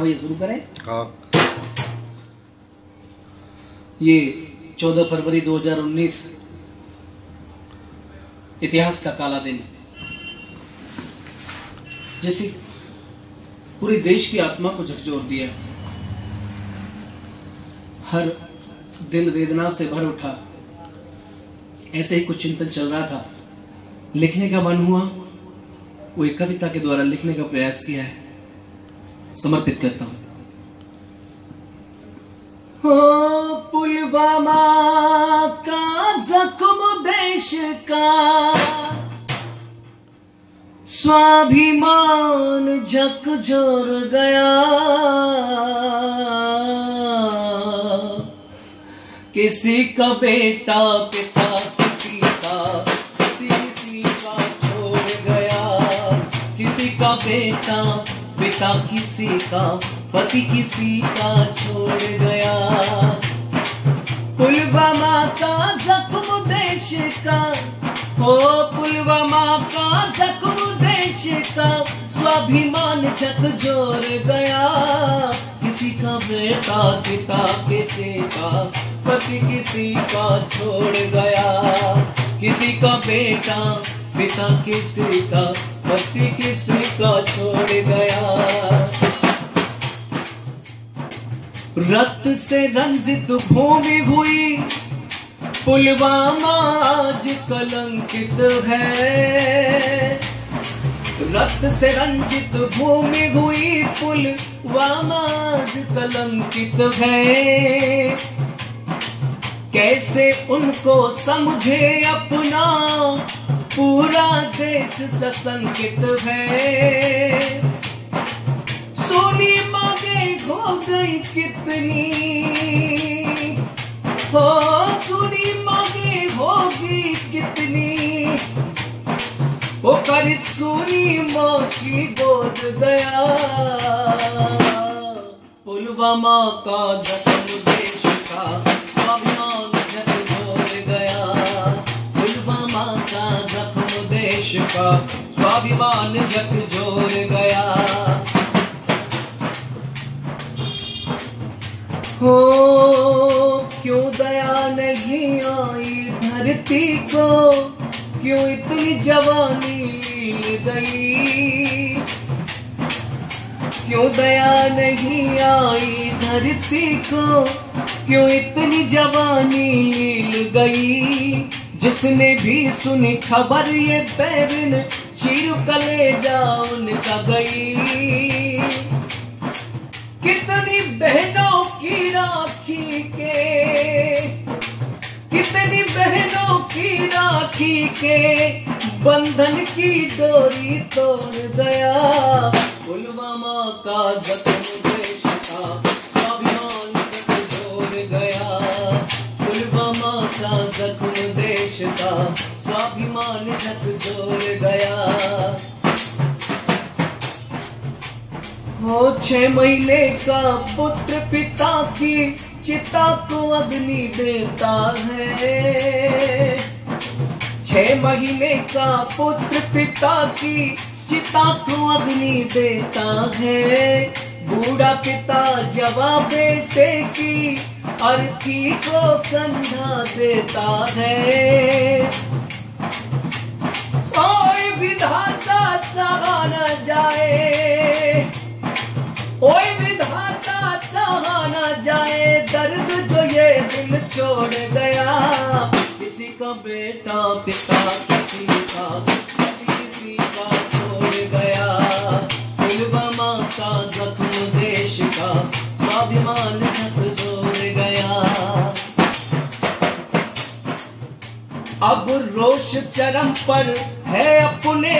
हाँ भैया शुरू करें। हाँ। ये 14 फरवरी 2019 इतिहास का काला दिन, जिससे पूरे देश की आत्मा को झकझोर दिया। हर दिल वेदना से भर उठा। ऐसे ही कुछ चिंतन चल रहा था, लिखने का मन हुआ, वो एक कविता के द्वारा लिखने का प्रयास किया है, समर्पित करता हूं। हो पुलवामा का जख्म देश का, स्वाभिमान झकझोर गया। किसी का बेटा पिता किसी का पति किसी का छोड़ गया। किसी का बेटा पिता किसी का पति किसी का छोड़ गया। पुलवामा का जख्म देश का, हो पुलवामा का जख्म देश का, स्वाभिमान झकझोर गया। किसी का बेटा पिता किसी का पति किसी का छोड़ गया। किसी का बेटा पिता किसी का पति किसी का छोड़ गया। रक्त से रंजित भूमि हुई पुलवामा आज कलंकित है। रक्त से रंजित भूमि हुई पुलवामा आज कलंकित है। कैसे उनको समझे अपना पूरा देश सशंकित है। सोनी मांगे हो गई कितनी, हो सोनी मांगे होगी कितनी, वो कर सोनी माँ की गोद गया। पुलवामा का जख्म देश का, स्वाभिमान झकझोर गया। पुलवामा का जख्म देश का, स्वाभिमान झकझोर गया। हो क्यों दया नहीं आई धरती को, क्यों इतनी जवानी मिल गई। क्यों दया नहीं आई धरती को, क्यों इतनी जवानी मिल गई। जिसने भी सुनी खबर ये बैरन चीर कलेजा उनका गई। कितनी बहनों की राखी के, कितनी बहनों की राखी के, बंधन की डोरी तोड़ गया। पुलवामा का जख्म देश का, स्वाभिमान झकझोर गया। पुलवामा का जख्म देश का, स्वाभिमान झकझोर गया। हो 6 महीने का पुत्र पिता की चिता को अग्नि देता है। 6 महीने का पुत्र पिता की चिता को अग्नि देता है। बूढ़ा पिता जवां बेटे की अर्थी को कंधा देता है। ओए विधाता सहा न जाए, ओए विधाता सहा न जाए दर्द जो ये दिल छोड़ गया। किसी का बेटा पिता किसी का पति किसी का छोड़ गया। पुलवामा का जख्म देश का, स्वाभिमान झकझोर गया। अब रोष चरम पर है अपने,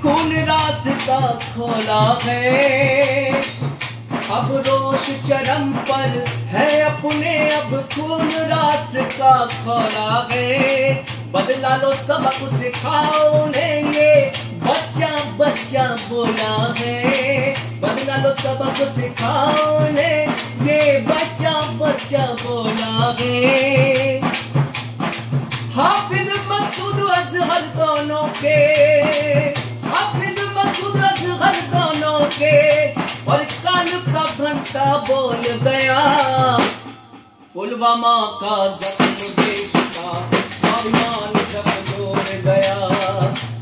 खून राष्ट्र का खोला है। अब रोष चरम पर है अपने, अब खून राष्ट्र का खोला है। बदला लो सबक सिखाओ उन्हें ये बच्चा बच्चा बोला है। बदला लो सबक सिखाओ उन्हें ये बच्चा बच्चा बोला है। हाफिज मसूद अजहर दोनों के, हाफिज मसूद अजहर दोनों के, और कल का पुलवामा का जख्म देश का स्वाभिमान झकझोर गया।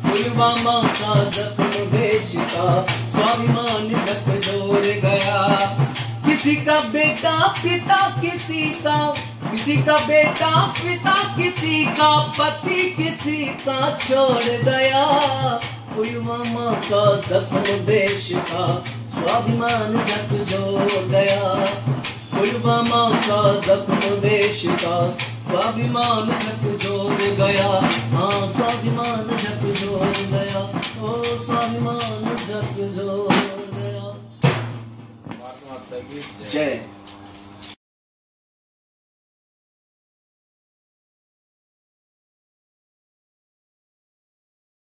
पुलवामा का जख्म देश का स्वाभिमान झकझोर गया। किसी का बेटा पिता किसी का, किसी का बेटा पिता किसी का, पति किसी का छोड़ गया। पुलवामा का जख्म देश का स्वाभिमान झकझोर गया। पुलवामा का जख्म देश का स्वाभिमान झकझोर गया। हाँ स्वाभिमान झकझोर गया, ओ स्वाभिमान झकझोर गया। जय।